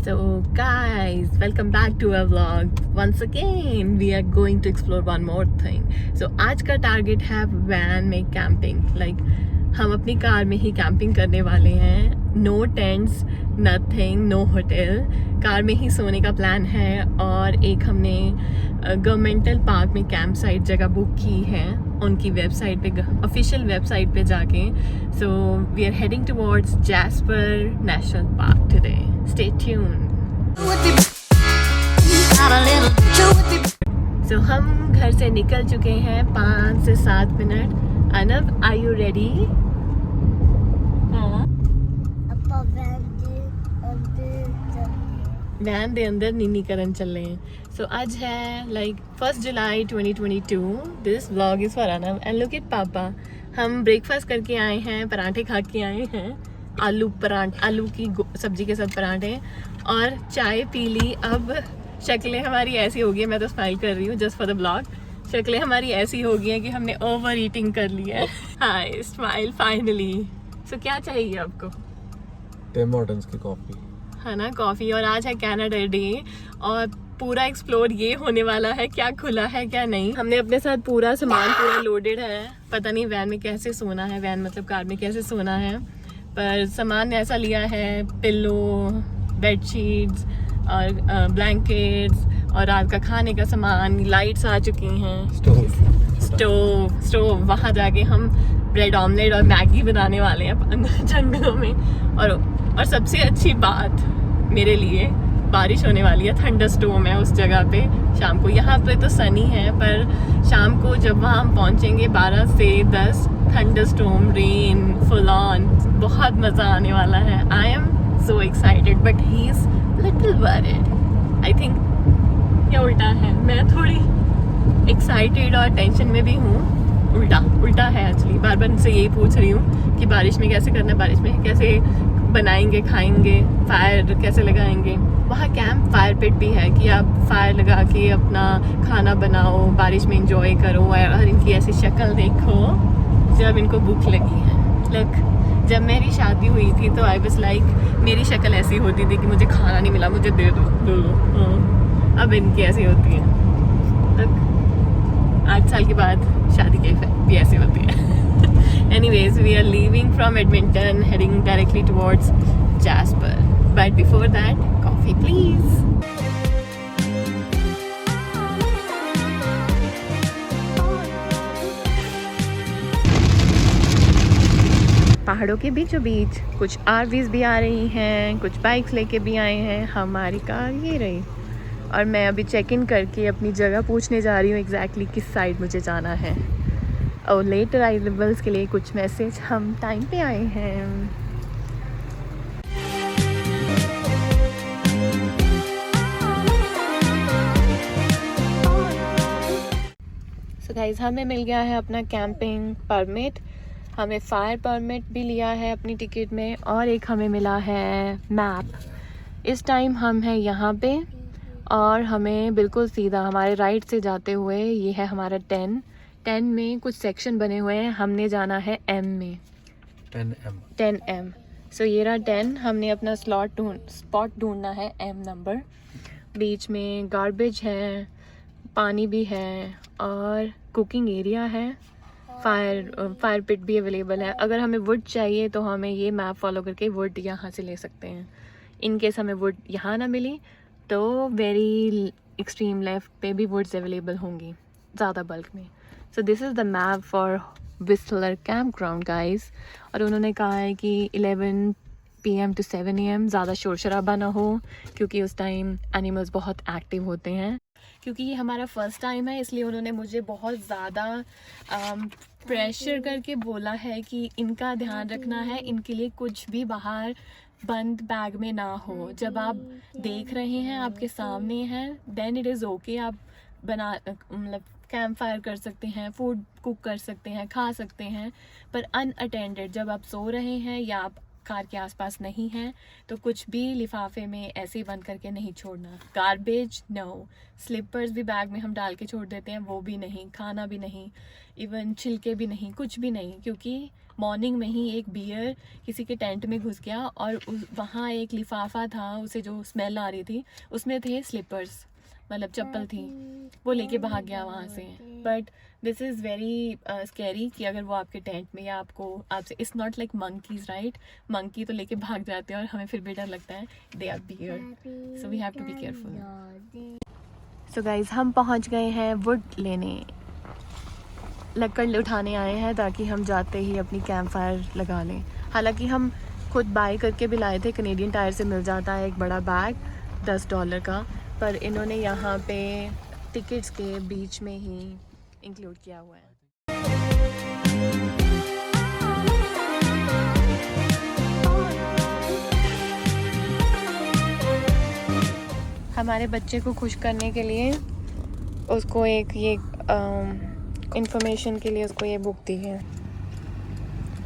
So guys, welcome back to our vlog. Once again, we are going to explore one more thing. So आज का target है van में camping. हम अपनी car में ही camping करने वाले हैं. No tents, nothing, no hotel. Car में ही सोने का प्लान है. और एक हमने गवर्नमेंटल पार्क में कैंप साइट जगह बुक की है उनकी वेबसाइट पे, ऑफिशियल वेबसाइट पे जाके. So we are heading towards Jasper National Park today. Stay tuned. So हम घर से निकल चुके हैं 5 से 7 minute. Anab, are you ready? When they अंदर नीनी करन चल रहे हैं. सो आज है 1 जुलाई 2022. This vlog is for Anab and look at पापा. हम ब्रेकफास्ट करके आए हैं, पराठे खा के आए हैं. आलू की सब्जी के साथ पराठे और चाय पी ली. अब शक्लें हमारी ऐसी हो गई है, मैं तो स्माइल कर रही हूँ जस्ट फॉर द ब्लॉग. शक्लें हमारी ऐसी हो गई हैं कि हमने ओवर ईटिंग कर ली है. हाय, स्माइल फाइनली. सो क्या चाहिए आपको? टिम हॉर्टन्स की कॉफी है ना, कॉफी. और आज है कनाडा डे और पूरा एक्सप्लोर ये होने वाला है क्या खुला है क्या नहीं. हमने अपने साथ पूरा सामान पूरा लोडेड है. पता नहीं वैन में कैसे सोना है, वैन मतलब कार में कैसे सोना है, पर सामान ऐसा लिया है. पिल्लो, बेडशीट्स और ब्लैंकेट्स और रात का खाने का सामान. लाइट्स आ चुकी हैं. स्टोव वहाँ जाके हम ब्रेड ऑमलेट और मैगी बनाने वाले हैं जंगलों में. और सबसे अच्छी बात मेरे लिए, बारिश होने वाली है. थंडर स्टॉर्म है उस जगह पे शाम को. यहाँ पे तो सनी है, पर शाम को जब वहाँ हम पहुँचेंगे 12 से 10, thunder storm, rain, full on. बहुत मज़ा आने वाला है. I am so excited but he is little worried. I think क्या उल्टा है, मैं थोड़ी एक्साइटेड और टेंशन में भी हूँ. उल्टा है एक्चुअली. बार बार उनसे यही पूछ रही हूँ कि बारिश में कैसे करना है, बारिश में कैसे बनाएंगे, खाएंगे, फायर कैसे लगाएंगे. वहाँ कैंप फायर पिट भी है कि आप फायर लगा के अपना खाना बनाओ, बारिश में इंजॉय करो. और इनकी ऐसी शक्ल देखो जब इनको भूख लगी है. जब मेरी शादी हुई थी तो आई वाज लाइक, मेरी शक्ल ऐसी होती थी कि मुझे खाना नहीं मिला, मुझे दे दो. अब इनकी ऐसी होती है. 8 साल के बाद शादी के इफेक्ट भी ऐसी होती है. Anyways, we are leaving from Edmonton, heading directly towards Jasper. But before that, coffee please. पहाड़ों के बीचों बीच कुछ RVs भी आ रही हैं, कुछ बाइक्स लेके भी आए हैं. हमारी कार ये रही. और मैं अभी चेक इन करके अपनी जगह पूछने जा रही हूँ एग्जैक्टली किस साइड मुझे जाना है. और लेट अराइवल्स के लिए कुछ मैसेज. हम टाइम पे आए हैं. सो गाइस, हमें मिल गया है अपना कैंपिंग परमिट. हमें फायर परमिट भी लिया है अपनी टिकट में. और एक हमें मिला है मैप. इस टाइम हम हैं यहाँ पे और हमें बिल्कुल सीधा हमारे राइट से जाते हुए ये है हमारा 10 में कुछ सेक्शन बने हुए हैं. हमने जाना है M में, 10M. सो ये रहा 10. हमने अपना स्पॉट ढूंढना है M नंबर. बीच में गार्बेज है, पानी भी है और कुकिंग एरिया है. फायर पिट भी अवेलेबल है. अगर हमें वुड चाहिए तो हमें ये मैप फॉलो करके वुड यहाँ से ले सकते हैं. इन केस हमें वुड यहाँ ना मिली तो वेरी एक्सट्रीम लेफ्ट पे भी वुड्स अवेलेबल होंगी ज़्यादा बल्क में. So this is the map for whistler camp ground guys. और उन्होंने कहा है कि 11 PM to 7 AM ज़्यादा शोर शराबा ना हो, क्योंकि उस टाइम एनिमल्स बहुत एक्टिव होते हैं. क्योंकि ये हमारा फर्स्ट टाइम है, इसलिए उन्होंने मुझे बहुत ज़्यादा प्रेशर करके बोला है कि इनका ध्यान रखना है, इनके लिए कुछ भी बाहर बंद बैग में ना हो. जब आप देख रहे हैं, आपके सामने हैं, देन इट इज़ ओके. आप मतलब कैंप फायर कर सकते हैं, फूड कुक कर सकते हैं, खा सकते हैं. पर अनअटेंडेड जब आप सो रहे हैं या आप कार के आसपास नहीं है तो कुछ भी लिफाफे में ऐसे ही बंद करके नहीं छोड़ना। गार्बेज नो, स्लीपर्स भी बैग में हम डाल के छोड़ देते हैं, वो भी नहीं, खाना भी नहीं, इवन छिलके भी नहीं, कुछ भी नहीं, क्योंकि मॉर्निंग में ही एक बियर किसी के टेंट में घुस गया और वहाँ एक लिफाफा था, उसे जो स्मेल आ रही थी उसमें थे स्लीपर्स, मतलब चप्पल थी, वो लेके भाग गया वहाँ से। But this is very scary कि अगर वो आपके टेंट में या आपसे, it's not like monkeys right, monkey तो लेके भाग जाते हैं और हमें फिर भी डर लगता है, they are bear, so we have to be careful. So guys हम पहुँच गए हैं वुड लेने, लकड़ उठाने आए हैं ताकि हम जाते ही अपनी कैंप फायर लगा लें। हालांकि हम खुद बाई करके भी लाए थे, कनेडियन टायर से मिल जाता है एक बड़ा बैग $10 का, पर इन्होंने यहाँ पे टिकट्स के बीच में ही इंक्लूड किया हुआ है। हमारे बच्चे को खुश करने के लिए उसको एक ये इंफॉर्मेशन के लिए उसको ये बुक दी है।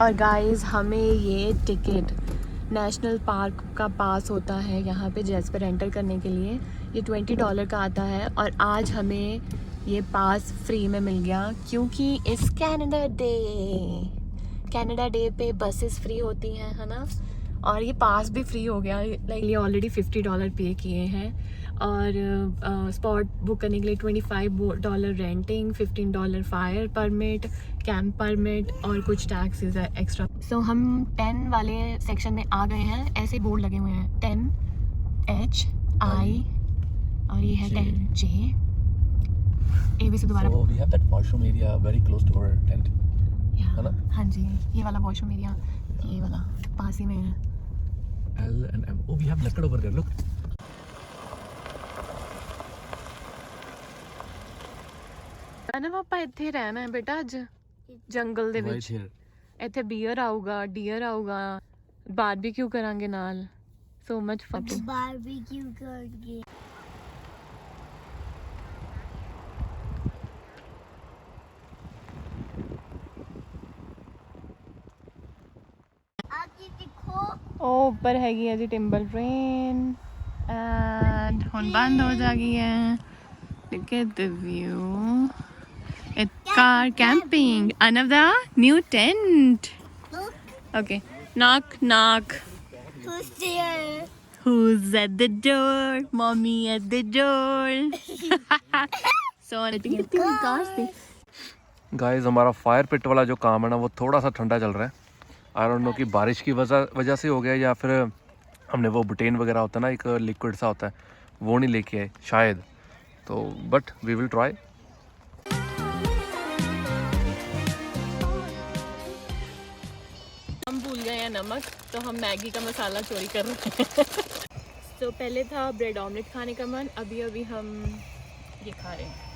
और गाइस हमें ये टिकट नेशनल पार्क का पास होता है यहाँ पे जैस्पर एंटर करने के लिए, ये $20 का आता है, और आज हमें ये पास फ्री में मिल गया क्योंकि इस कनाडा डे पे बसेस फ्री होती हैं, है ना, और ये पास भी फ्री हो गया। लाइक ये ऑलरेडी $50 पे किए हैं, और स्पॉट बुक करने के लिए $25 renting, $15 fire permit, camp permit और कुछ टैक्सेस है एक्स्ट्रा। सो हम 10 वाले सेक्शन में आ गए हैं, ऐसे बोर्ड लगे हुए हैं 10HI और ये है 10J। ए भी से दोबारा So we have that washroom area very close to our tent. है ना? हाँ जी, ये वाला वॉशरूम एरिया, ये वाला पास ही में है। L and M. Oh, we have lakad over there. Look. ਨਾ ਪਾਪਾ ਇੱਥੇ ਰਹਿਣਾ ਹੈ ਬੇਟਾ ਅੱਜ ਜੰਗਲ ਦੇ Right ਵਿੱਚ। here. ਇੱਥੇ ਬੀਅਰ ਆਊਗਾ, ਡੀਅਰ ਆਊਗਾ, ਬਾਰਬੀਕਿਊ ਕਰਾਂਗੇ ਨਾਲ, ਸੋ ਮਚ ਫਨ। बारबेक्यू करके आगे देखो ਉਹ ਉੱਪਰ ਹੈਗੀ ਹੈ ਜੀ ਟਿੰਬਲ ਟ੍ਰੇਨ, ਐਂਡ ਹੁਣ ਬੰਦ ਹੋ ਜਾ ਗਈ ਹੈ। Look at the view. It's car camping. Another new tent. look Okay. Knock, knock. who's there Who's at the door? Mommy at the door. So car से गाइस हमारा फायर पिट वाला जो काम है ना वो थोड़ा सा ठंडा चल रहा है। आई डोंट नो कि बारिश की वजह से हो गया या फिर हमने वो बुटेन वगैरह होता है ना, एक लिक्विड सा होता है, वो नहीं लेके आए शायद, तो बट वी विल ट्राई। हम भूल गए हैं नमक, तो हम मैगी का मसाला चोरी कर रहे हैं। तो पहले था ब्रेड ऑमलेट खाने का मन, अभी अभी हम ये खा रहे हैं।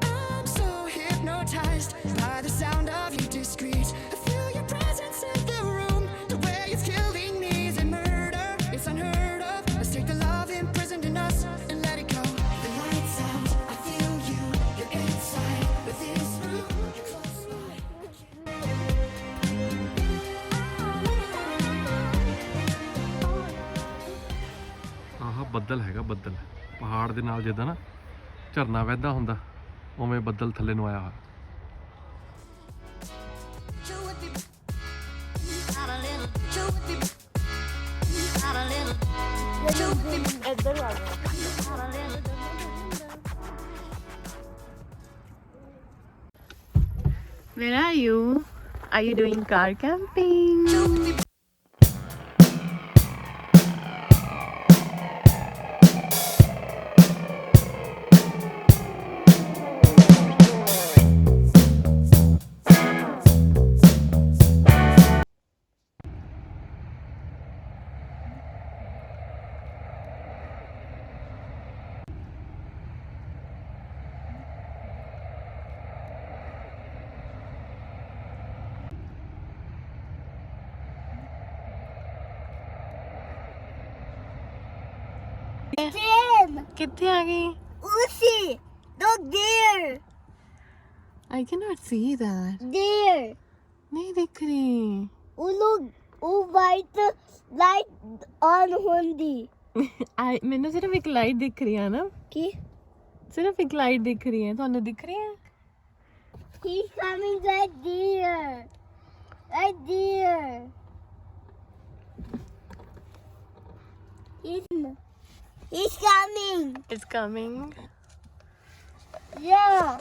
I'm so hypnotized by the sound of your discreet. I feel your presence in the room. The way it's killing me is a murder. It's unheard of. Let's take the love imprisoned in us and let it go. The lights out. I feel you. You're inside. But this room, you're close by. ਆਹ ਬੱਦਲ ਹੈਗਾ, ਬੱਦਲ ਪਹਾੜ ਦੇ ਨਾਲ ਜਿੱਦਾਂ ਨਾ ਝਰਨਾ ਵਹਿੰਦਾ ਹੁੰਦਾ ਉਵੇਂ ਬੱਦਲ ਥੱਲੇ ਨੂੰ ਆਇਆ ਹੋਇਆ। You would be out a little. You would be out a little. You would be ਇੱਧਰ ਆ ਗਏ। out a little. Where are you? Are you doing car camping? You would be Them. कितने आ गई? Uzi. Look there. I cannot see that. There. नहीं दिख रही. Oh look. Oh white light on Hundi. ਮੈਨੂੰ ਸਿਰਫ ਇੱਕ ਲਾਈਟ ਦਿਖ ਰਹੀ ਹੈ ਨਾ. Okay. ਸਿਰਫ ਇੱਕ ਲਾਈਟ ਦਿਖ ਰਹੀ ਹੈ. ਤੁਹਾਨੂੰ ਦਿਖ ਰਹੀ ਹੈ? He's coming right there. Right there. He's coming. It's coming. Yeah.